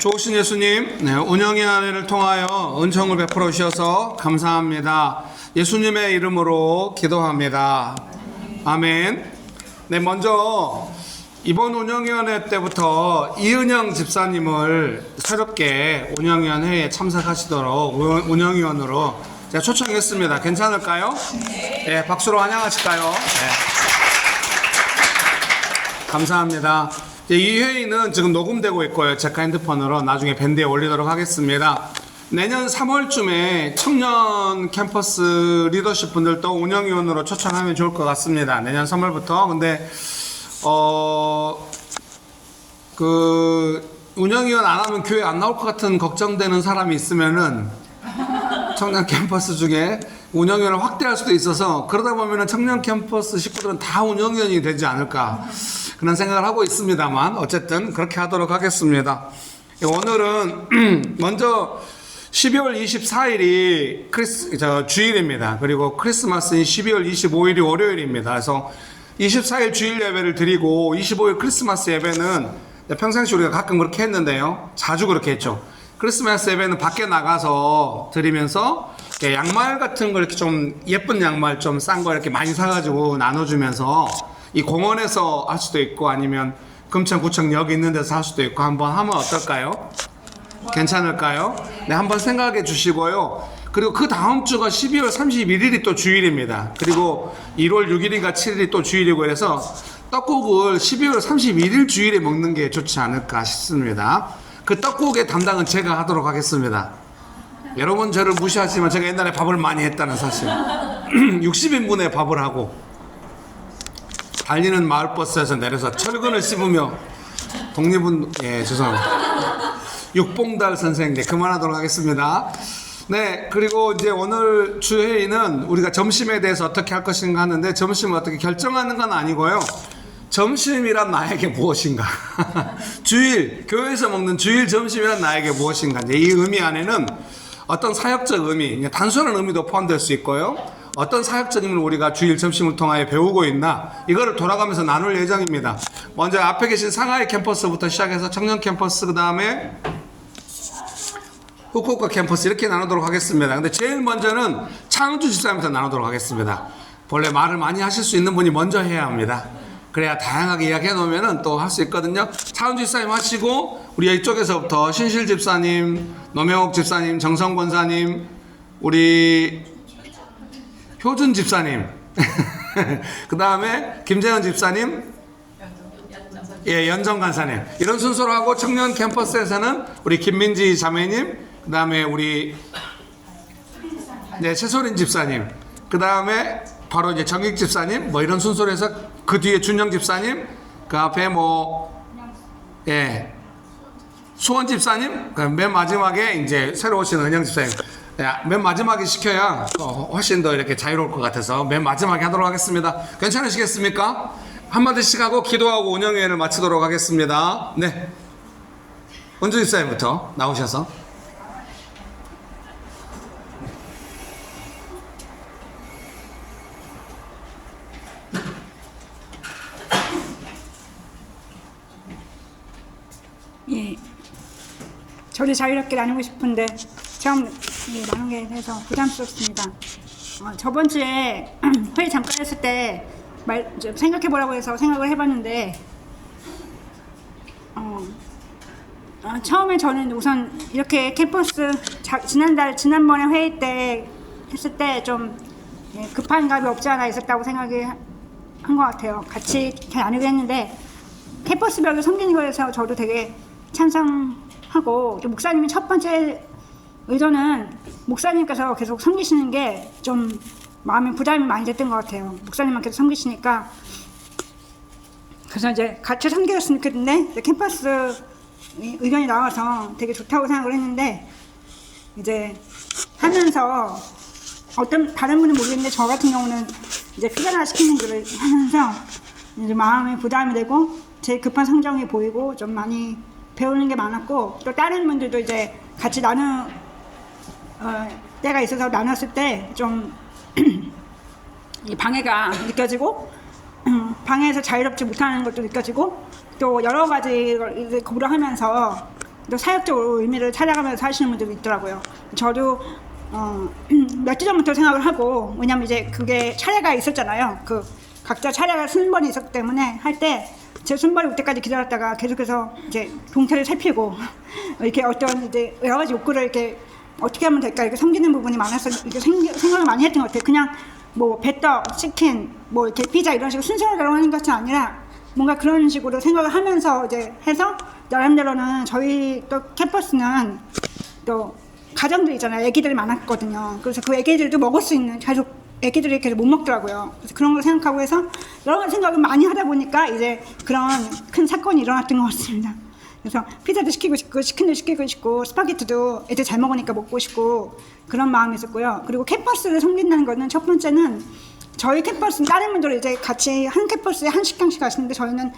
좋으신 예수님, 운영의 은혜를 통하여 은총을 베풀어 주셔서 감사합니다. 예수님의 이름으로 기도합니다. 아멘. 네, 먼저 이번 운영위원회 때부터 이은영 집사님을 새롭게 운영위원회에 참석하시도록 운영위원으로 제가 초청했습니다. 괜찮을까요? 네, 박수로 환영하실까요? 네. 감사합니다. 이 회의는 지금 녹음되고 있고요. 제가 핸드폰으로 나중에 밴드에 올리도록 하겠습니다. 내년 3월쯤에 청년 캠퍼스 리더십 분들도 운영위원으로 초청하면 좋을 것 같습니다. 내년 3월부터. 근데 운영위원 안 하면 교회 안 나올 것 같은 걱정되는 사람이 있으면은 청년 캠퍼스 중에 운영위원을 확대할 수도 있어서, 그러다 보면은 청년 캠퍼스 식구들은 다 운영위원이 되지 않을까 그런 생각을 하고 있습니다만, 어쨌든 그렇게 하도록 하겠습니다. 오늘은 먼저 12월 24일이 주일입니다. 그리고 크리스마스인 12월 25일이 월요일입니다. 그래서 24일 주일 예배를 드리고 25일 크리스마스 예배는 평상시 우리가 가끔 그렇게 했는데요. 자주 그렇게 했죠. 크리스마스 예배는 밖에 나가서 드리면서 양말 같은 거 이렇게 좀 예쁜 양말 좀 싼 거 이렇게 많이 사가지고 나눠주면서 이 공원에서 할 수도 있고 아니면 금천구청역 있는 데서 할 수도 있고 한번 하면 어떨까요? 괜찮을까요? 네, 한번 생각해 주시고요. 그리고 그 다음 주가 12월 31일이 또 주일입니다. 그리고 1월 6일인가 7일이 또 주일이고, 그래서 떡국을 12월 31일 주일에 먹는 게 좋지 않을까 싶습니다. 그 떡국의 담당은 제가 하도록 하겠습니다. 여러분 저를 무시하시지만 제가 옛날에 밥을 많이 했다는 사실. 60인분의 밥을 하고 달리는 마을버스에서 내려서 철근을 씹으며 죄송합니다. 육봉달 선생님, 네, 그만하도록 하겠습니다. 네, 그리고 이제 오늘 주회의는 우리가 점심에 대해서 어떻게 할 것인가 하는데, 점심을 어떻게 결정하는 건 아니고요. 점심이란 나에게 무엇인가? 주일, 교회에서 먹는 주일 점심이란 나에게 무엇인가? 이제 이 의미 안에는 어떤 사역적 의미, 단순한 의미도 포함될 수 있고요. 어떤 사역적 의미를 우리가 주일 점심을 통하여 배우고 있나, 이거를 돌아가면서 나눌 예정입니다. 먼저 앞에 계신 상하이 캠퍼스부터 시작해서 청년 캠퍼스, 그 다음에 후쿠오카 캠퍼스 이렇게 나누도록 하겠습니다. 근데 제일 먼저는 차은주 집사님부터 나누도록 하겠습니다. 본래 말을 많이 하실 수 있는 분이 먼저 해야 합니다. 그래야 다양하게 이야기해 놓으면 또 할 수 있거든요. 차은주 집사님 하시고, 우리 이쪽에서부터 신실 집사님, 노명옥 집사님, 정성 권사님, 우리 효준 집사님, 그 다음에 김재현 집사님, 연정 간사님, 이런 순서로 하고, 청년 캠퍼스에서는 우리 김민지 자매님, 그 다음에 우리 최소린 집사님, 그 다음에 바로 이제 정익 집사님, 뭐 이런 순서로 해서 그 뒤에 준영 집사님, 그 앞에 수원 집사님, 맨 마지막에 이제 새로 오신 은영 집사님. 맨 마지막에 시켜야 훨씬 더 이렇게 자유로울 것 같아서 맨 마지막에 하도록 하겠습니다. 괜찮으시겠습니까? 한마디씩 하고 기도하고 운영회를 마치도록 하겠습니다. 네, 은주 집사님부터 나오셔서. 예, 저도 자유롭게 나누고 싶은데 처음 나누게 돼서 부담스럽습니다. 저번 주에 회의 잠깐 했을 때 생각해 보라고 해서 생각을 해봤는데, 처음에 저는 우선 이렇게 캠퍼스 지난번에 회의 때 했을 때 좀 급한 감이 없지 않아 있었다고 생각이 한 것 같아요. 같이 이렇게 나누게 했는데 캠퍼스별로 섬기는 거에서 저도 되게 찬성하고, 또 목사님이 첫 번째 의도는 목사님께서 계속 섬기시는 게 좀 마음에 부담이 많이 됐던 것 같아요. 목사님만 계속 섬기시니까. 그래서 이제 같이 섬겼으면 좋겠는데, 캠퍼스 의견이 나와서 되게 좋다고 생각을 했는데, 이제 하면서 어떤 다른 분은 모르겠는데 저 같은 경우는 이제 피자나 시키는 일을 하면서 이제 마음에 부담이 되고 제일 급한 성정이 보이고 좀 많이 배우는 게 많았고, 또 다른 분들도 이제 같이 때가 있어서 나눴을 때 좀 이 방해가 느껴지고, 방해에서 자유롭지 못하는 것도 느껴지고, 또 여러 가지 걸 고려하면서 또 사역적으로 의미를 찾아가면서 하시는 분들이 있더라고요. 저도 몇 주 전부터 생각을 하고, 왜냐면 이제 그게 차례가 있었잖아요. 그 각자 차례가 순번이 있었기 때문에 할 때 제 순번이 올 때까지 기다렸다가 계속해서 이제 동태를 살피고 이렇게 어떤 이제 여러 가지 욕구를 이렇게 어떻게 하면 될까 이렇게 섬기는 부분이 많아서 이렇게 생각을 많이 했던 것 같아요. 그냥 뭐 배떡, 치킨, 뭐 이렇게 피자 이런 식으로 순서대로 하는 것이 아니라 뭔가 그런 식으로 생각을 하면서 이제 해서 나름대로는 저희 또 캠퍼스는 또 가정들 있잖아요. 애기들이 많았거든요. 그래서 그 애기들도 먹을 수 있는 계속 애기들이 계속 못 먹더라고요. 그래서 그런 걸 생각하고 해서 여러 가지 생각을 많이 하다 보니까 이제 그런 큰 사건이 일어났던 것 같습니다. 그래서 피자도 시키고 싶고 치킨도 시키고 싶고 스파게티도 애들 잘 먹으니까 먹고 싶고 그런 마음이 있었고요. 그리고 캠퍼스를 섬긴다는 거는 첫 번째는 저희 캠퍼스는 다른 분들은 이제 같이 한 캠퍼스에 한 식당씩 가시는데 저희는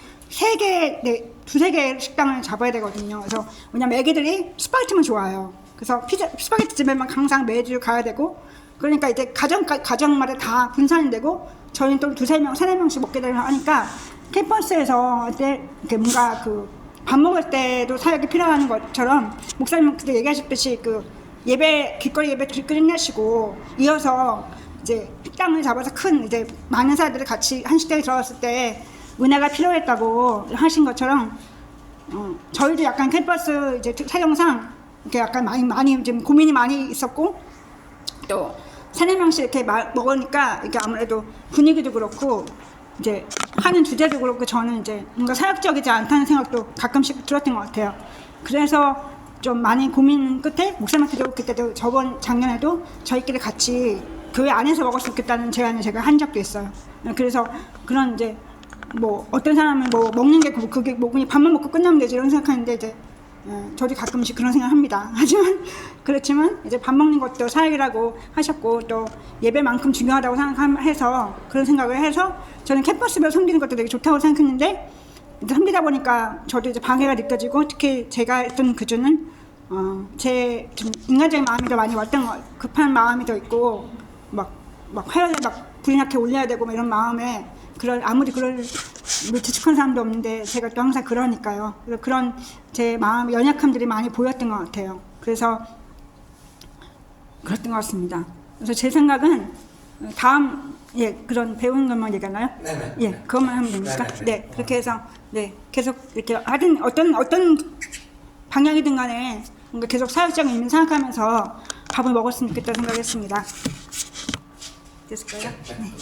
두세 개 식당을 잡아야 되거든요. 그래서 왜냐면 애기들이 스파게티만 좋아해요. 그래서 스파게티 집에만 항상 매주 가야 되고 그러니까 이제 가정마다 다 분산이 되고 저희는 또 세네 명씩 먹게 되려 하니까 캠퍼스에서 이렇게 뭔가 그 밥 먹을 때도 사역이 필요한 것처럼 목사님 그때 얘기하셨듯이 그 길거리 예배 끝내시고 이어서 이제 식당을 잡아서 큰 이제 많은 사람들이 같이 한 식당에 들어갔을 때 은혜가 필요했다고 하신 것처럼 저희도 약간 캠퍼스 이제 사정상 이렇게 약간 많이 좀 고민이 많이 있었고 또 세네 명씩 이렇게 먹으니까 이게 아무래도 분위기도 그렇고 이제 하는 주제도 그렇고 저는 이제 뭔가 사역적이지 않다는 생각도 가끔씩 들었던 것 같아요. 그래서 좀 많이 고민 끝에 목사님한테도 그때도 작년에도 저희끼리 같이 교회 안에서 먹을 수 있겠다는 제안을 제가 한 적도 있어요. 그래서 그런 이제 뭐 어떤 사람은 뭐 먹는 게 그게 뭐 그냥 밥만 먹고 끝나면 되지 이런 생각하는데 이제 저도 가끔씩 그런 생각을 합니다. 그렇지만 이제 밥 먹는 것도 사역이라고 하셨고 또 예배만큼 중요하다고 생각해서 그런 생각을 해서 저는 캠퍼스별 섬기는 것도 되게 좋다고 생각했는데 이제 섬기다 보니까 저도 이제 방해가 느껴지고 특히 제가 했던 기준은 제 좀 인간적인 마음이 더 많이 급한 마음이 더 있고 막 화요일에 막 불이 나게 올려야 되고 이런 마음에 아무리 그럴 지축한 사람도 없는데 제가 또 항상 그러니까요. 그래서 그런 제 마음 연약함들이 많이 보였던 것 같아요. 그래서 그랬던 것 같습니다. 그래서 제 생각은 그런 배우는 것만 얘기하나요? 네네. 예, 그것만 하면 됩니까? 네네. 네, 그렇게 해서 계속 이렇게 하든 어떤 방향이든 간에 뭔가 계속 사역적인 의미를 생각하면서 밥을 먹었으면 좋겠다 생각했습니다. 됐을까요? 네.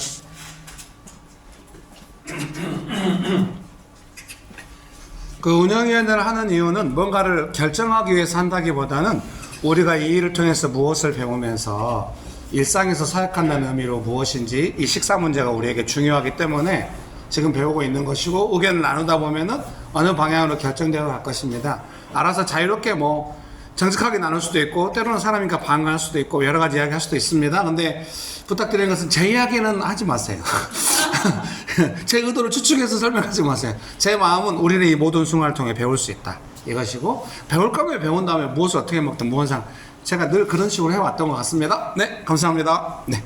그 운영위원회를 하는 이유는 뭔가를 결정하기 위해서 한다기보다는 우리가 이 일을 통해서 무엇을 배우면서 일상에서 사역한다는 의미로 무엇인지 이 식사 문제가 우리에게 중요하기 때문에 지금 배우고 있는 것이고 의견을 나누다 보면은 어느 방향으로 결정되어 갈 것입니다. 알아서 자유롭게 정직하게 나눌 수도 있고 때로는 사람이니까 반응할 수도 있고 여러 가지 이야기 할 수도 있습니다. 근데 부탁드리는 것은 제 이야기는 하지 마세요. 제 의도를 추측해서 설명하지 마세요. 제 마음은 우리는 이 모든 순간을 통해 배울 수 있다 이것이고 배울 거면 배운 다음에 무엇을 어떻게 먹든 무언상 제가 늘 그런 식으로 해왔던 것 같습니다. 네, 감사합니다. 네.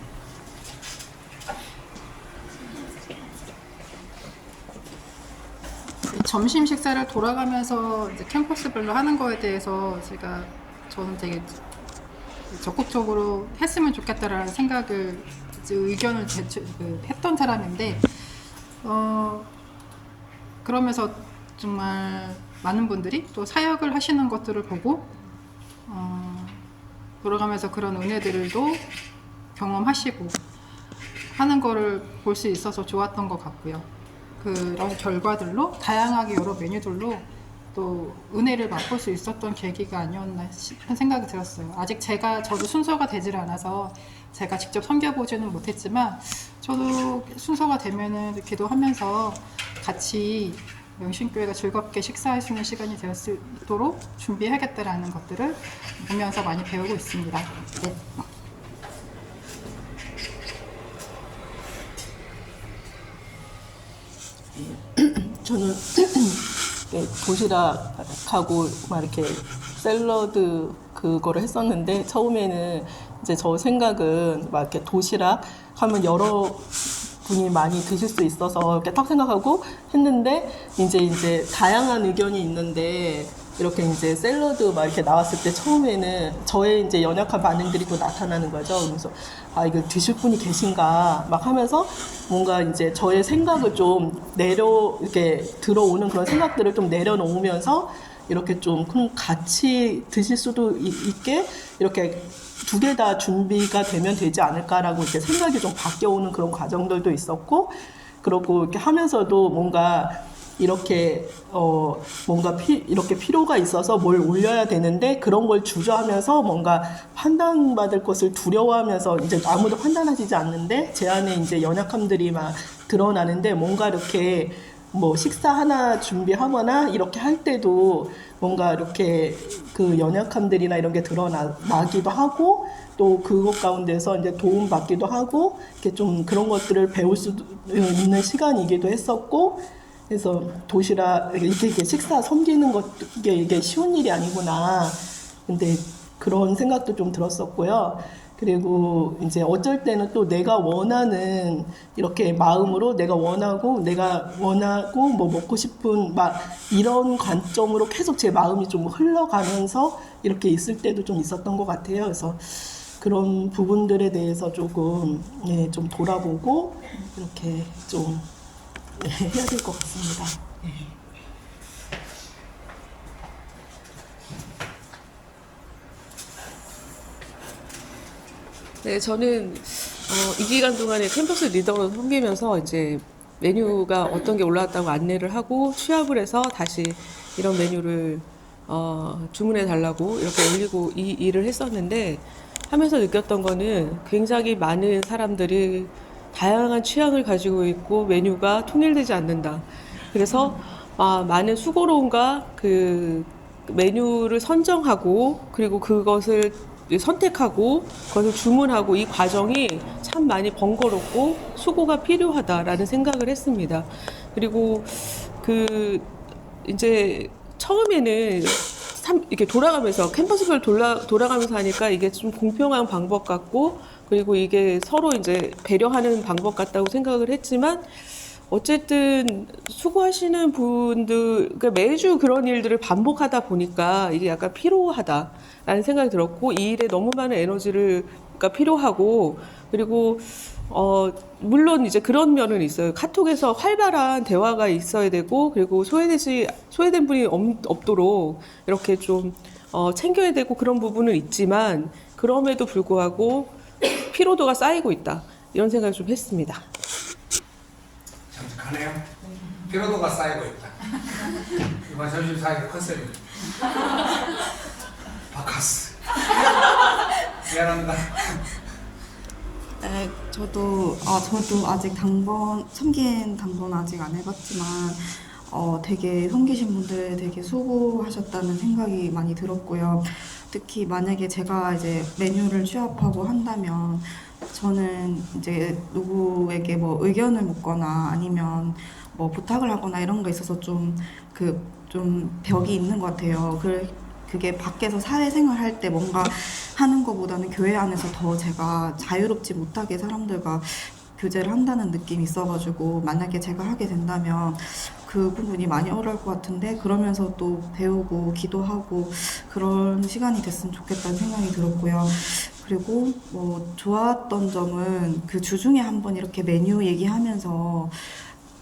점심 식사를 돌아가면서 이제 캠퍼스별로 하는 거에 대해서 저는 되게 적극적으로 했으면 좋겠다라는 생각을 의견을 했던 사람인데 그러면서 정말 많은 분들이 또 사역을 하시는 것들을 보고 돌아가면서 그런 은혜들도 경험하시고 하는 거를 볼 수 있어서 좋았던 것 같고요. 그런 결과들로 다양하게 여러 메뉴들로 또 은혜를 맛볼 수 있었던 계기가 아니었나 싶은 생각이 들었어요. 아직 저도 순서가 되질 않아서 제가 직접 섬겨보지는 못했지만 저도 순서가 되면은 기도하면서 같이 영신교회가 즐겁게 식사할 수 있는 시간이 될 수 있도록 준비해야겠다라는 것들을 보면서 많이 배우고 있습니다. 네. 저는 도시락하고 막 이렇게 샐러드 그거를 했었는데 처음에는 이제 저 생각은 막 이렇게 도시락 하면 여러 분이 많이 드실 수 있어서 이렇게 딱 생각하고 했는데 이제 다양한 의견이 있는데 이렇게 이제 샐러드 막 이렇게 나왔을 때 처음에는 저의 이제 연약한 반응들이 또 나타나는 거죠. 그래서 아, 이거 드실 분이 계신가 막 하면서 뭔가 이제 저의 생각을 좀 이렇게 들어오는 그런 생각들을 좀 내려놓으면서 이렇게 좀 그럼 같이 드실 수도 있게 이렇게 두 개 다 준비가 되면 되지 않을까라고 이렇게 생각이 좀 바뀌어오는 그런 과정들도 있었고, 그러고 이렇게 하면서도 뭔가 이렇게 뭔가 이렇게 필요가 있어서 뭘 올려야 되는데 그런 걸 주저하면서 뭔가 판단받을 것을 두려워하면서 이제 아무도 판단하시지 않는데 제 안에 이제 연약함들이 막 드러나는데 뭔가 이렇게 뭐 식사 하나 준비하거나 이렇게 할 때도 뭔가 이렇게 그 연약함들이나 이런 게 드러나기도 하고 또 그것 가운데서 이제 도움 받기도 하고 이렇게 좀 그런 것들을 배울 수 있는 시간이기도 했었고, 그래서 도시락 이렇게 식사 섬기는 것 이게 쉬운 일이 아니구나. 근데 그런 생각도 좀 들었었고요. 그리고 이제 어쩔 때는 또 내가 원하는 이렇게 마음으로 내가 원하고 뭐 먹고 싶은 막 이런 관점으로 계속 제 마음이 좀 흘러가면서 이렇게 있을 때도 좀 있었던 것 같아요. 그래서 그런 부분들에 대해서 조금 좀 돌아보고 이렇게 좀 해야 될 것 같습니다. 네, 저는 이 기간 동안에 캠퍼스 리더로 섬기면서 이제 메뉴가 어떤 게 올라왔다고 안내를 하고 취합을 해서 다시 이런 메뉴를 주문해 달라고 이렇게 올리고 이 일을 했었는데, 하면서 느꼈던 거는 굉장히 많은 사람들이 다양한 취향을 가지고 있고 메뉴가 통일되지 않는다. 그래서 많은 수고로움과 그 메뉴를 선정하고 그리고 그것을 선택하고 그것을 주문하고 이 과정이 참 많이 번거롭고 수고가 필요하다라는 생각을 했습니다. 그리고 그 이제 처음에는 이렇게 돌아가면서 캠퍼스별 돌아가면서 하니까 이게 좀 공평한 방법 같고 그리고 이게 서로 이제 배려하는 방법 같다고 생각을 했지만, 어쨌든 수고하시는 분들, 그러니까 매주 그런 일들을 반복하다 보니까 이게 약간 피로하다라는 생각이 들었고, 이 일에 너무 많은 에너지가 필요하고, 그리고 물론 이제 그런 면은 있어요. 카톡에서 활발한 대화가 있어야 되고, 그리고 소외된 분이 없도록 이렇게 좀 챙겨야 되고 그런 부분은 있지만, 그럼에도 불구하고 피로도가 쌓이고 있다, 이런 생각을 좀 했습니다. 정직하네요. 피로도가 쌓이고 있다. 이번 점심 사이가 컨셉입니다. 바카스. 미안합니다. 네, 저도 아직 섬긴 당번 아직 안 해봤지만, 되게 섬기신 분들 되게 수고하셨다는 생각이 많이 들었고요. 특히 만약에 제가 이제 메뉴를 취합하고 한다면, 저는 이제 누구에게 뭐 의견을 묻거나 아니면 뭐 부탁을 하거나 이런 거 있어서 좀 벽이 있는 것 같아요. 그게 밖에서 사회생활 할 때 뭔가 하는 것보다는 교회 안에서 더 제가 자유롭지 못하게 사람들과 교제를 한다는 느낌이 있어가지고, 만약에 제가 하게 된다면 그 부분이 많이 어려울 것 같은데, 그러면서 또 배우고 기도하고 그런 시간이 됐으면 좋겠다는 생각이 들었고요. 그리고 뭐 좋았던 점은 그 주중에 한번 이렇게 메뉴 얘기하면서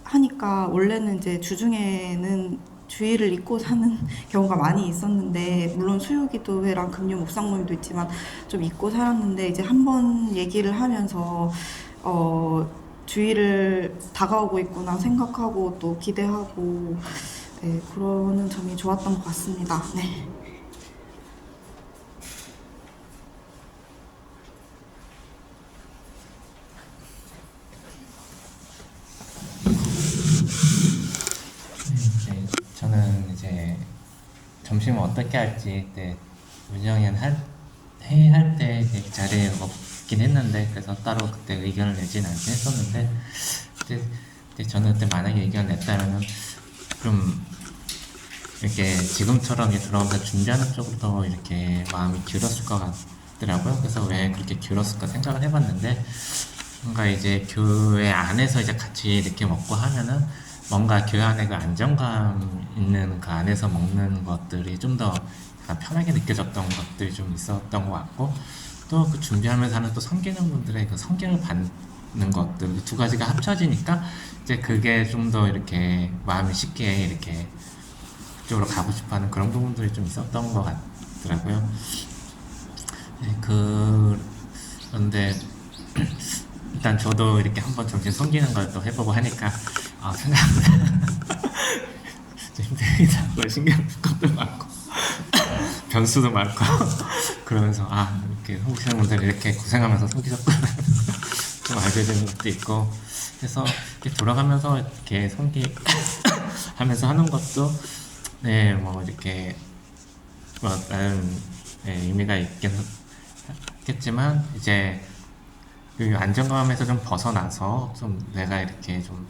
하니까, 원래는 이제 주중에는 주일을 잊고 사는 경우가 많이 있었는데, 물론 수요기도회랑 금요 묵상 모임도 있지만 좀 잊고 살았는데, 이제 한번 얘기를 하면서 주일을 다가오고 있구나 생각하고 또 기대하고, 네, 그러는 점이 좋았던 것 같습니다. 네. 저는 이제 점심을 어떻게 할지 그때 운영은 회의할 때 자리에 없긴 했는데, 그래서 따로 그때 의견을 내진 않긴 했었는데, 그때 저는 그때 만약에 의견을 냈다면은 좀 이렇게 지금처럼 들어오면서 준비하는 쪽으로 이렇게 마음이 기울었을 것 같더라고요. 그래서 왜 그렇게 기울었을까 생각을 해봤는데, 뭔가 이제 교회 안에서 이제 같이 이렇게 먹고 하면은 뭔가 교회 안에 그 안정감 있는 그 안에서 먹는 것들이 좀 더 편하게 느껴졌던 것들이 좀 있었던 것 같고, 또 그 준비하면서 하는 또 섬기는 분들의 그 섬김을 받는 것들, 두 가지가 합쳐지니까 이제 그게 좀 더 이렇게 마음이 쉽게 이렇게 그쪽으로 가고 싶어하는 그런 부분들이 좀 있었던 것 같더라고요. 네, 그런데 일단 저도 이렇게 한번 정신 섬기는 걸 또 해보고 하니까 생각보다 좀 힘들다고 신경 쓸 것도 많고 변수도 많고 그러면서 이렇게 섬기시는 분들이 이렇게 고생하면서 섬기셨구나 좀 알게 되는 것도 있고, 그래서 이렇게 돌아가면서 이렇게 섬기하면서 하는 것도 이렇게 나름 의미가 있겠지만, 이제 그 안정감에서 좀 벗어나서 좀 내가 이렇게 좀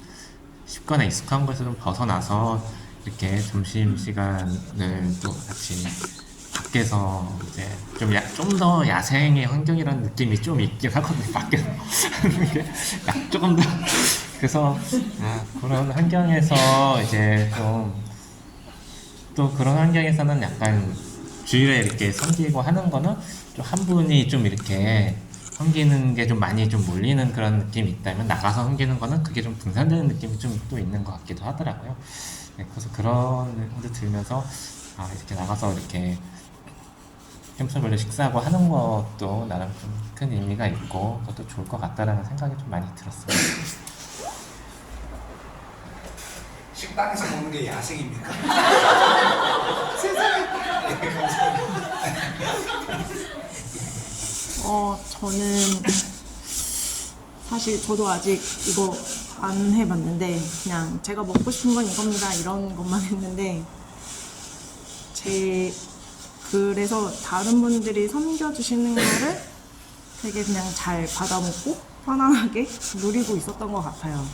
쉽거나 익숙한 것에서 좀 벗어나서 이렇게 점심시간을 또 같이 밖에서 이제 좀 더 야생의 환경이라는 느낌이 좀 있긴 하거든요. 밖에서 하는 게 조금 더 그래서 그런 환경에서 이제 좀 또 그런 환경에서는 약간 주일에 이렇게 섬기고 하는 거는 좀 한 분이 좀 이렇게 섬기는 게 좀 많이 좀 몰리는 그런 느낌이 있다면, 나가서 섬기는 거는 그게 좀 분산되는 느낌이 좀 또 있는 것 같기도 하더라고요. 네, 그래서 그런 생각도 들면서 이렇게 나가서 이렇게 캠프별로 식사하고 하는 것도 나름 좀 큰 의미가 있고 그것도 좋을 것 같다라는 생각이 좀 많이 들었습니다. 식당에서 먹는 게 야생입니까? 저는 사실 저도 아직 이거 안 해봤는데 그냥 제가 먹고 싶은 건 이겁니다 이런 것만 했는데, 그래서 다른 분들이 섬겨주시는 거를 되게 그냥 잘 받아먹고 편안하게 누리고 있었던 것 같아요.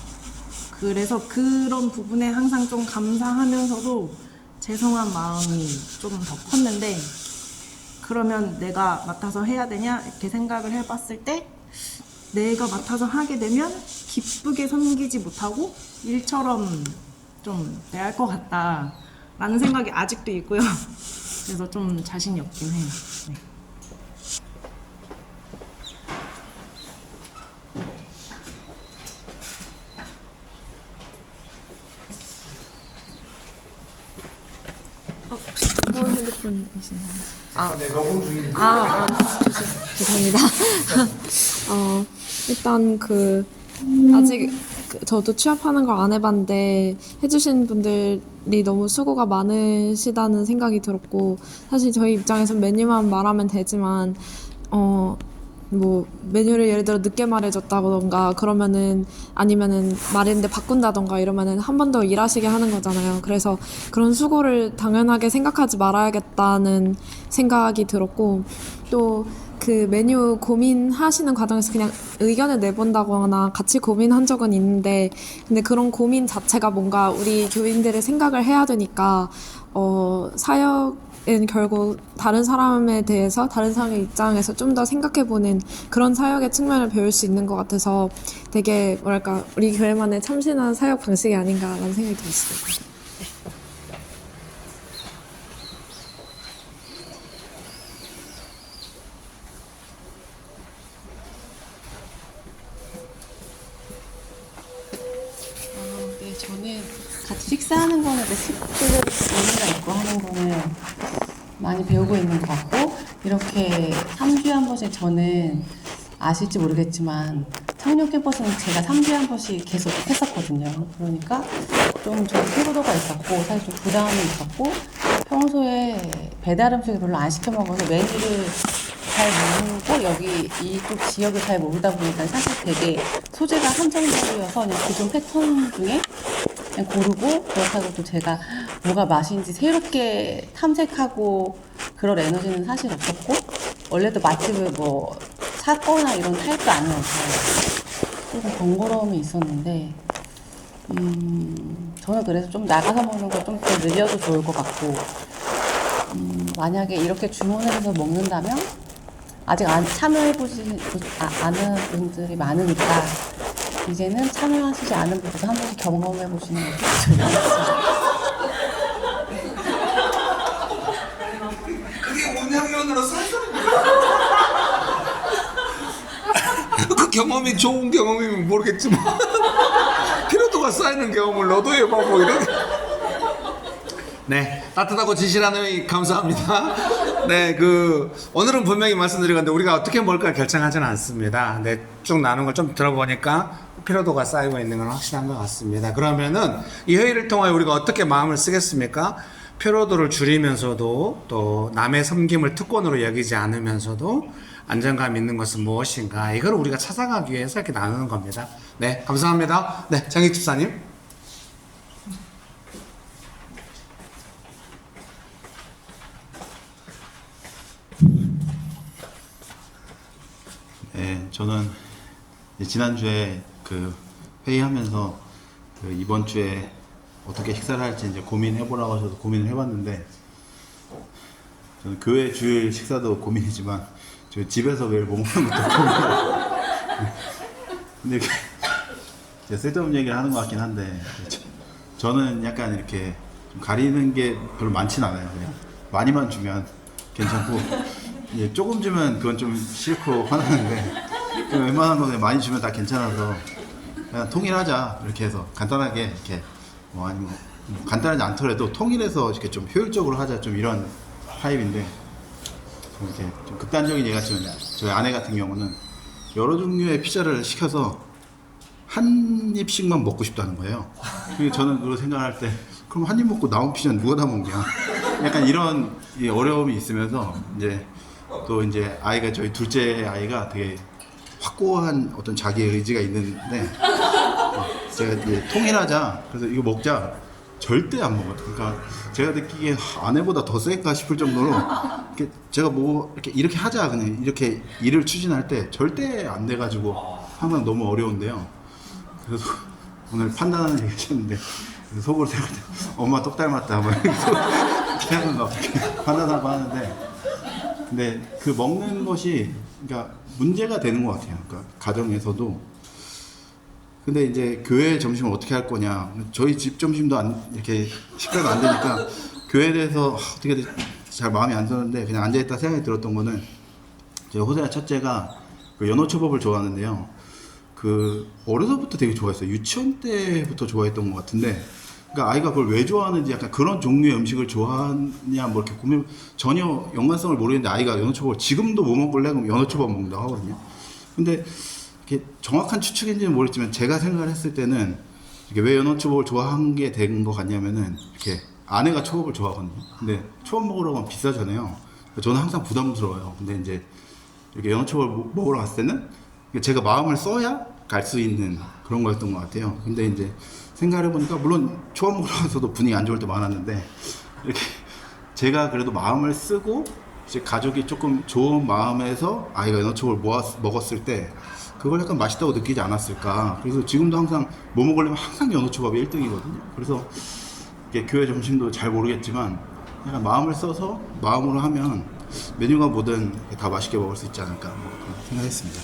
그래서 그런 부분에 항상 좀 감사하면서도 죄송한 마음이 좀 더 컸는데, 그러면 내가 맡아서 해야 되냐 이렇게 생각을 해봤을 때, 내가 맡아서 하게 되면 기쁘게 섬기지 못하고 일처럼 좀 돼야 할 것 같다라는 생각이 아직도 있고요. 그래서 좀 자신이 없긴 해요. 네. 핸드폰이신가요? 네, 녹음 중입니다. 죄송합니다. 일단 아직 저도 취업하는 걸 안 해봤는데 해주신 분들이 너무 수고가 많으시다는 생각이 들었고, 사실 저희 입장에서 메뉴만 말하면 되지만 뭐 메뉴를 예를 들어 늦게 말해줬다던가 그러면은, 아니면은 말했는데 바꾼다던가 이러면은 한 번 더 일하시게 하는 거잖아요. 그래서 그런 수고를 당연하게 생각하지 말아야겠다는 생각이 들었고, 또 그 메뉴 고민하시는 과정에서 그냥 의견을 내본다거나 같이 고민한 적은 있는데, 근데 그런 고민 자체가 뭔가 우리 교인들의 생각을 해야 되니까 사역은 결국 다른 사람에 대해서, 다른 사람의 입장에서 좀 더 생각해보는 그런 사역의 측면을 배울 수 있는 것 같아서 되게 뭐랄까 우리 교회만의 참신한 사역 방식이 아닌가라는 생각이 들었어요. 네, 저는 같이 식사하는 거는 레시피를 의미가 있고 하는 거는 많이 배우고 있는 것 같고, 이렇게 3주에 한 번씩, 저는 아실지 모르겠지만 청년 캠퍼스는 제가 3주에 한 번씩 계속 했었거든요. 그러니까 좀 저도 피로도가 있었고 사실 좀 부담이 있었고, 평소에 배달 음식을 별로 안 시켜 먹어서 메뉴를 잘 모르고 여기 이쪽 지역을 잘 모르다 보니까 사실 되게 소재가 한정적이어서 그냥 기존 패턴 중에 그냥 고르고, 그렇다고 또 제가 뭐가 맛인지 새롭게 탐색하고 그럴 에너지는 사실 없었고, 원래도 맛집을 뭐 찾거나 이런 타입도 아니었어요. 조금 번거로움이 있었는데, 저는 그래서 좀 나가서 먹는 거 좀 더 늘려도 좋을 것 같고, 만약에 이렇게 주문을 해서 먹는다면 아직 참여해보지 않은 분들이 많으니까 이제는 참여하시지 않은 분들도 한 번씩 경험해 보시는 것도 좋습니다. 그게 운영위원으로 그 경험이 좋은 경험이면 모르겠지만 피로도가 쌓이는 경험을 너도 해봐 뭐 이런. 네, 따뜻하고 진실한 의미 감사합니다. 네, 오늘은 분명히 말씀드리건데 우리가 어떻게 뭘까 결정하지는 않습니다. 네, 쭉 나눈 걸 좀 들어보니까 피로도가 쌓이고 있는 건 확실한 것 같습니다. 그러면은 이 회의를 통하여 우리가 어떻게 마음을 쓰겠습니까? 피로도를 줄이면서도 또 남의 섬김을 특권으로 여기지 않으면서도 안정감 있는 것은 무엇인가, 이걸 우리가 찾아가기 위해서 이렇게 나누는 겁니다. 네, 감사합니다. 네, 장익 집사님. 네, 저는 지난주에 회의하면서 이번 주에 어떻게 식사를 할지 이제 고민해보라고 하셔서 고민을 해봤는데, 저는 교회 주일 식사도 고민이지만 저 집에서 매일 뭐 먹는 것도 고민이에요. 근데 쓸데없는 얘기를 하는 것 같긴 한데, 저는 약간 이렇게 좀 가리는 게 별로 많진 않아요. 그냥 많이만 주면 괜찮고, 이제 조금 주면 그건 좀 싫고 화나는데, 웬만한 거는 많이 주면 다 괜찮아서 그냥 통일하자 이렇게 해서 간단하게 이렇게 아니면 간단하지 않더라도 통일해서 이렇게 좀 효율적으로 하자, 좀 이런 타입인데, 좀 이렇게 좀 극단적인 얘기 같지만 저희 아내 같은 경우는 여러 종류의 피자를 시켜서 한 입씩만 먹고 싶다는 거예요. 그래서 저는 그걸 생각할 때, 그럼 한 입 먹고 남은 피자는 누가 다 먹냐, 약간 이런 어려움이 있으면서, 이제 또 이제 아이가, 저희 둘째 아이가 되게 확고한 어떤 자기 의지가 있는데, 제가 이제 통일하자, 그래서 이거 먹자, 절대 안 먹어요. 그러니까 제가 느끼기에 아내보다 더 셀까 싶을 정도로 이렇게 제가 뭐 이렇게 하자, 그냥 이렇게 일을 추진할 때 절대 안 돼가지고 항상 너무 어려운데요. 그래서 오늘 판단하는 얘기 하셨는데 속으로 생각할 때 엄마 똑 닮았다 뭐 이렇게 하는 거 판단하고 하는데, 근데 그 먹는 것이 그러니까 문제가 되는 것 같아요. 그러니까 가정에서도. 근데 이제 교회 점심을 어떻게 할 거냐, 저희 집 점심도 이렇게 식사가 안 되니까 교회에 대해서 어떻게 잘 마음이 안 드는데, 그냥 앉아있다 생각이 들었던 거는, 제가 호세아 첫째가 연어초밥을 좋아하는데요, 어려서부터 되게 좋아했어요. 유치원 때부터 좋아했던 것 같은데, 그러니까 아이가 그걸 왜 좋아하는지, 약간 그런 종류의 음식을 좋아하냐 뭐 이렇게 고민, 전혀 연관성을 모르겠는데 아이가 연어초밥을 지금도 뭐 먹을래? 그럼 연어초밥 먹는다고 하거든요. 근데 이렇게 정확한 추측인지는 모르겠지만 제가 생각을 했을 때는 이게 왜 연어초밥을 좋아한 게 된 것 같냐면은, 이렇게 아내가 초밥을 좋아하거든요. 근데 초밥 먹으러 가면 비싸잖아요. 저는 항상 부담스러워요. 근데 이제 이렇게 연어초밥을 먹으러 갔을 때는 제가 마음을 써야 갈 수 있는 그런 거였던 것 같아요. 근데 이제 생각을 해보니까, 물론 초밥 먹으러 가서도 분위기 안 좋을 때 많았는데, 이렇게 제가 그래도 마음을 쓰고 이제 가족이 조금 좋은 마음에서 아이가 연어초밥을 먹었을 때 그걸 약간 맛있다고 느끼지 않았을까. 그래서 지금도 항상 뭐 먹으려면 항상 연어초밥이 1등이거든요. 그래서 이게 교회 점심도 잘 모르겠지만 약간 마음을 써서 마음으로 하면 메뉴가 뭐든 다 맛있게 먹을 수 있지 않을까 뭐 그런 생각했습니다.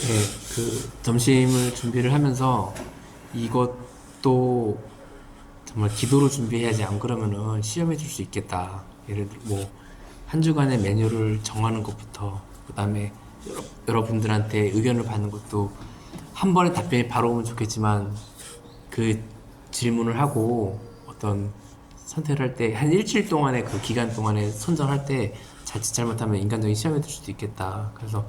네, 점심을 준비를 하면서 이것도 정말 기도로 준비해야지, 안 그러면은 시험에 들 수 있겠다. 예를 들어 뭐 한 주간의 메뉴를 정하는 것부터, 그 다음에 여러분들한테 의견을 받는 것도 한 번에 답변이 바로 오면 좋겠지만, 그 질문을 하고 어떤 선택을 할 때 한 일주일 동안의 그 기간 동안에 선정할 때 자칫 잘못하면 인간적인 시험에 들 수도 있겠다. 그래서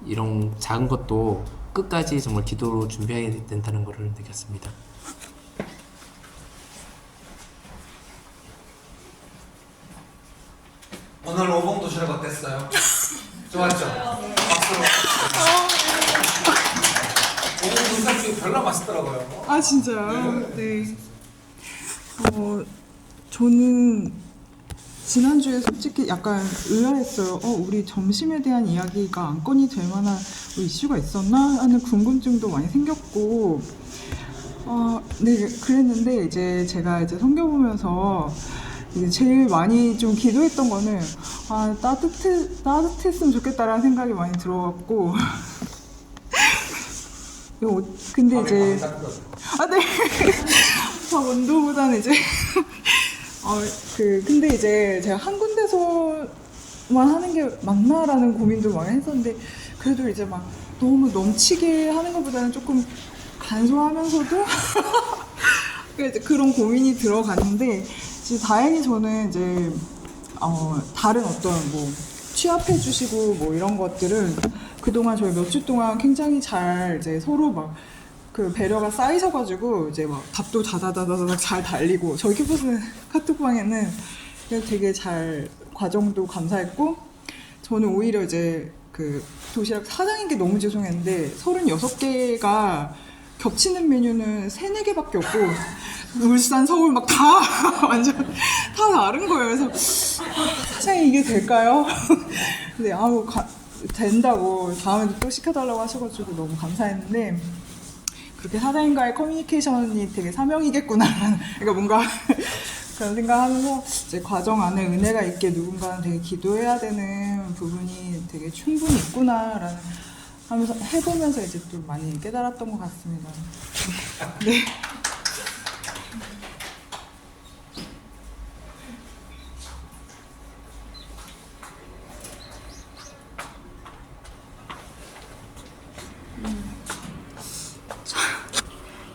이런 작은 것도 끝까지 정말 기도로 준비해야 된다는 것을 느꼈습니다. 오늘 오봉 도시락 어땠어요? 좋았죠? 박수로. 오봉 도시락 중에 별로 맛있더라고요. 아 진짜요? 네. 저는 지난주에 솔직히 약간 의아했어요. 우리 점심에 대한 이야기가 안건이 될 만한 이슈가 있었나 하는 궁금증도 많이 생겼고, 네, 그랬는데 이제 제가 이제 성경 보면서 이제 제일 많이 좀 기도했던 거는 따뜻했으면 좋겠다라는 생각이 많이 들어갖고 근데 이제 네. 온도보다는 이제 근데 이제 제가 한 군데서만 하는 게 맞나라는 고민도 많이 했었는데 그래도 이제 막 너무 넘치게 하는 것보다는 조금 간소하면서도 이제 그런 고민이 들어갔는데 이제 다행히 저는 이제 다른 어떤 뭐 취합해 주시고 뭐 이런 것들은 그동안 저희 몇 주 동안 굉장히 잘 이제 서로 막 그 배려가 쌓이셔가지고 이제 막 답도 다다다다닥 잘 달리고 저희 캠퍼스 카톡방에는 되게 잘 과정도 감사했고 저는 오히려 이제 그 도시락 사장인 게 너무 죄송했는데 36개가 겹치는 메뉴는 3-4개밖에 없고 울산, 서울 막 다 완전 다 다른 거예요. 그래서 사장님 이게 될까요? 근데 된다고 다음에도 또 시켜달라고 하셔가지고 너무 감사했는데 그렇게 사장님과의 커뮤니케이션이 되게 사명이겠구나라는 그러니까 뭔가 그런 생각하면서 이제 과정 안에 은혜가 있게 누군가는 되게 기도해야 되는 부분이 되게 충분히 있구나라는 하면서 해보면서 이제 또 많이 깨달았던 것 같습니다. 네.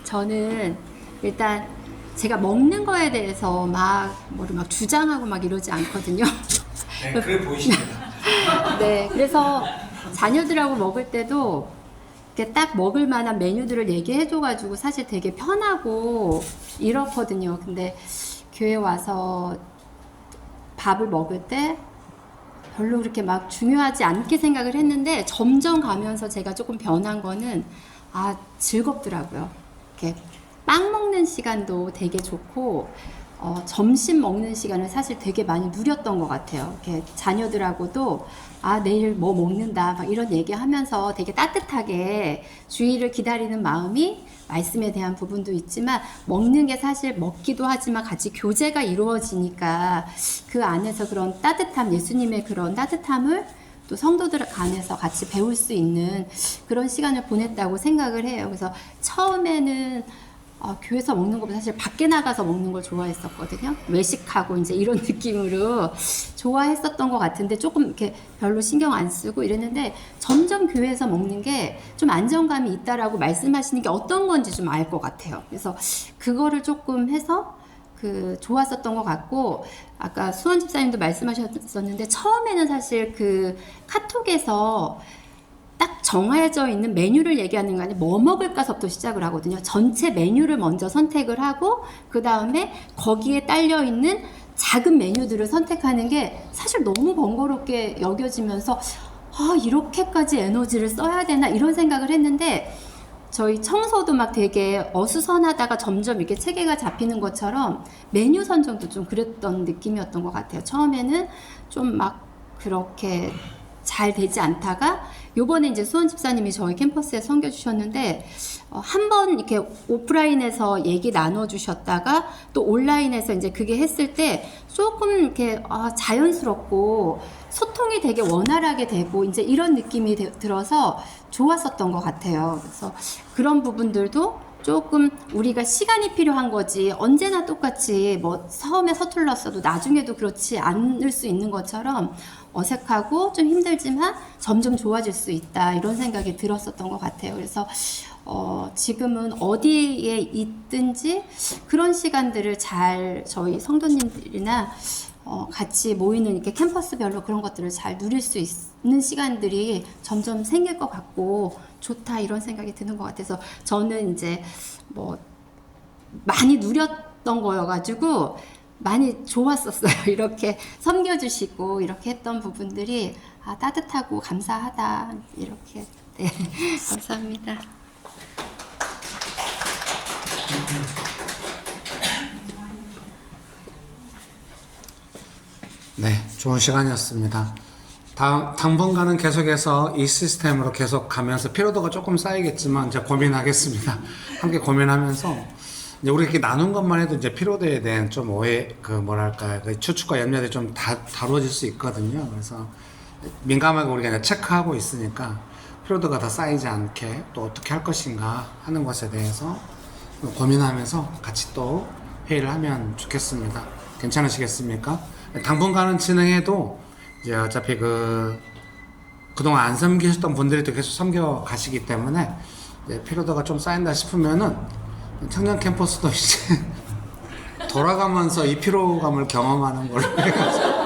저는 일단 제가 먹는 거에 대해서 막 주장하고 막 이러지 않거든요. 네, 그래 보이십니다. 네, 그래서 자녀들하고 먹을 때도 이렇게 딱 먹을 만한 메뉴들을 얘기해줘가지고 사실 되게 편하고 이렇거든요. 근데 교회 와서 밥을 먹을 때 별로 그렇게 막 중요하지 않게 생각을 했는데 점점 가면서 제가 조금 변한 거는 즐겁더라고요. 이렇게 빵 먹는 시간도 되게 좋고 점심 먹는 시간을 사실 되게 많이 누렸던 것 같아요. 이렇게 자녀들하고도 내일 뭐 먹는다 막 이런 얘기하면서 되게 따뜻하게 주일을 기다리는 마음이 말씀에 대한 부분도 있지만 먹는 게 사실 먹기도 하지만 같이 교제가 이루어지니까 그 안에서 그런 따뜻함, 예수님의 그런 따뜻함을 또 성도들 간에서 같이 배울 수 있는 그런 시간을 보냈다고 생각을 해요. 그래서 처음에는 교회에서 먹는 것보다 사실 밖에 나가서 먹는 걸 좋아했었거든요. 외식하고 이제 이런 느낌으로 좋아했었던 것 같은데 조금 이렇게 별로 신경 안 쓰고 이랬는데 점점 교회에서 먹는 게 좀 안정감이 있다라고 말씀하시는 게 어떤 건지 좀 알 것 같아요. 그래서 그거를 조금 해서 좋았었던 것 같고 아까 수원 집사님도 말씀하셨었는데 처음에는 사실 그 카톡에서 딱 정해져 있는 메뉴를 얘기하는 거 아니에요. 뭐 먹을까서부터 시작을 하거든요. 전체 메뉴를 먼저 선택을 하고 그 다음에 거기에 딸려 있는 작은 메뉴들을 선택하는 게 사실 너무 번거롭게 여겨지면서 이렇게까지 에너지를 써야 되나 이런 생각을 했는데 저희 청소도 막 되게 어수선하다가 점점 이렇게 체계가 잡히는 것처럼 메뉴 선정도 좀 그랬던 느낌이었던 것 같아요. 처음에는 좀 막 그렇게 잘 되지 않다가 요번에 이제 수원 집사님이 저희 캠퍼스에 섬겨주셨는데 한 번 이렇게 오프라인에서 얘기 나눠주셨다가 또 온라인에서 이제 그게 했을 때 조금 이렇게 자연스럽고 소통이 되게 원활하게 되고 이제 이런 느낌이 들어서 좋았었던 것 같아요. 그래서 그런 부분들도 조금 우리가 시간이 필요한 거지 언제나 똑같이 뭐 처음에 서툴렀어도 나중에도 그렇지 않을 수 있는 것처럼 어색하고 좀 힘들지만 점점 좋아질 수 있다 이런 생각이 들었었던 것 같아요. 그래서 지금은 어디에 있든지 그런 시간들을 잘 저희 성도님들이나 같이 모이는 이렇게 캠퍼스별로 그런 것들을 잘 누릴 수 있는 시간들이 점점 생길 것 같고 좋다 이런 생각이 드는 것 같아서 저는 이제 뭐 많이 누렸던 거여가지고 많이 좋았었어요. 이렇게 섬겨주시고 이렇게 했던 부분들이 따뜻하고 감사하다 이렇게 네 감사합니다. 네, 좋은 시간이었습니다. 당분간은 계속해서 이 시스템으로 계속 가면서 피로도가 조금 쌓이겠지만 이제 고민하겠습니다. 함께 고민하면서 이제 우리가 이렇게 나눈 것만 해도 이제 피로도에 대한 좀 오해, 그 추측과 염려들이 좀 다루어질 수 있거든요. 그래서 민감하게 우리가 이제 체크하고 있으니까 피로도가 더 쌓이지 않게 또 어떻게 할 것인가 하는 것에 대해서 고민하면서 같이 또 회의를 하면 좋겠습니다. 괜찮으시겠습니까? 당분간은 진행해도 이제 어차피 그동안 안 섬기셨던 분들이 또 계속 섬겨 가시기 때문에 이제 피로도가 좀 쌓인다 싶으면은 청년 캠퍼스도 이제 돌아가면서 이 피로감을 경험하는 걸로 해가지고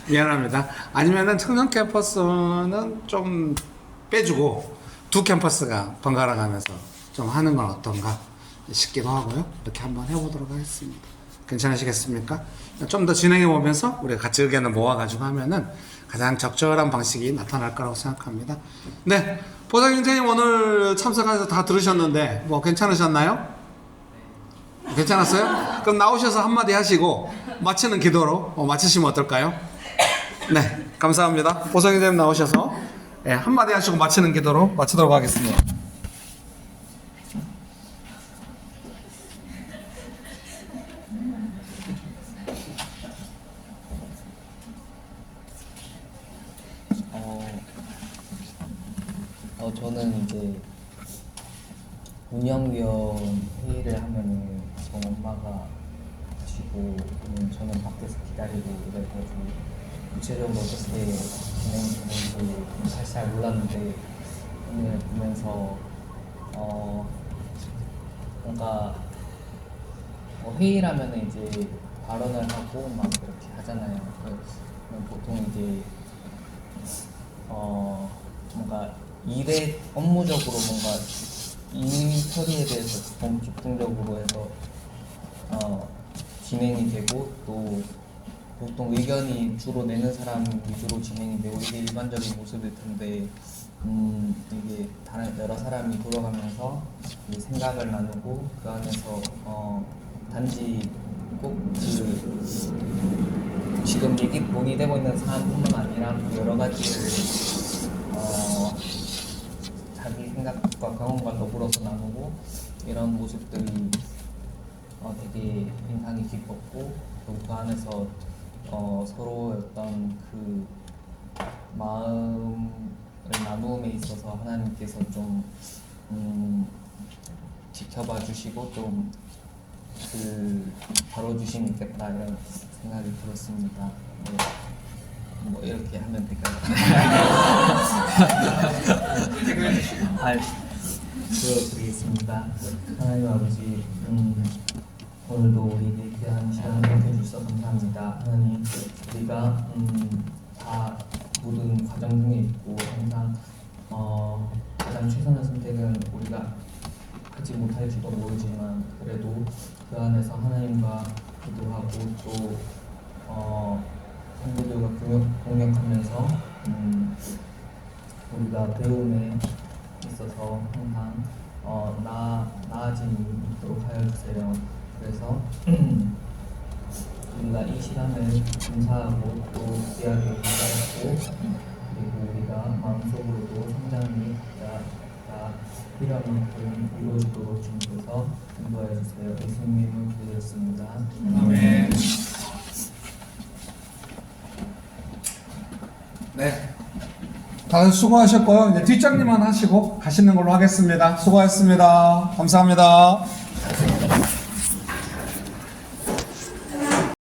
미안합니다. 아니면은 청년 캠퍼스는 좀 빼주고 두 캠퍼스가 번갈아 가면서 좀 하는 건 어떤가 싶기도 하고요. 이렇게 한번 해보도록 하겠습니다. 괜찮으시겠습니까? 좀 더 진행해 보면서 우리가 같이 의견을 모아가지고 하면은 가장 적절한 방식이 나타날 거라고 생각합니다. 네, 보상인재님 오늘 참석하셔서 다 들으셨는데 뭐 괜찮으셨나요? 괜찮았어요? 그럼 나오셔서 한마디 하시고 마치는 기도로 마치시면 어떨까요? 네, 감사합니다. 보상인재님 나오셔서 한마디 하시고 마치는 기도로 마치도록 하겠습니다. 저는 이제 운영위원 회의를 하면은 엄마가 하시고 저는 밖에서 기다리고 이래가지고 구체적으로 어떻게 진행되는지 사실 잘 몰랐는데 오늘 보면서 뭔가 회의라면은 이제 발언을 하고 막 그렇게 하잖아요. 보통 이제 뭔가 일에 업무적으로 뭔가 일 처리에 대해서 좀 집중적으로 해서 진행이 되고 또 보통 의견이 주로 내는 사람 위주로 진행이 되고 이게 일반적인 모습일 텐데 이게 다른 여러 사람이 돌아가면서 생각을 나누고 그 안에서 단지 꼭 지금 논의되고 있는 사안뿐만 아니라 여러 가지를 자기 생각과 경험과 더불어서 나누고 이런 모습들이 되게 인상이 깊었고 또 그 안에서 서로의 어떤 그 마음을 나누음에 있어서 하나님께서 좀 지켜봐 주시고 좀 다뤄주심이 있겠다 이런 생각이 들었습니다. 네. 뭐 이렇게 하면 될까요? 들어드리겠습니다. 하나님 아버지, 오늘도 우리에게 귀한 시간을 보내주셔서 감사합니다. 하나님, 우리가 다 모든 과정 중에 있고 항상 가장 최선의 선택은 우리가 하지 못할지도 모르지만 그래도 그 안에서 하나님과 기도하고 또 성도들과 동역하면서 우리가 배움에 있어서 항상 나아짐이 있도록 하여 주세요. 그래서 우리가 이 시간을 감사하고 또 귀하게 감사하고 그리고 우리가 마음속으로도 성장이 다 필요한 만큼 이루어지도록 주님께서 인도하여 주세요. 예수님을 기도드렸습니다. 아멘. 네, 다들 수고하셨고요. 이제 뒷정리만 하시고 가시는 걸로 하겠습니다. 수고하셨습니다. 감사합니다.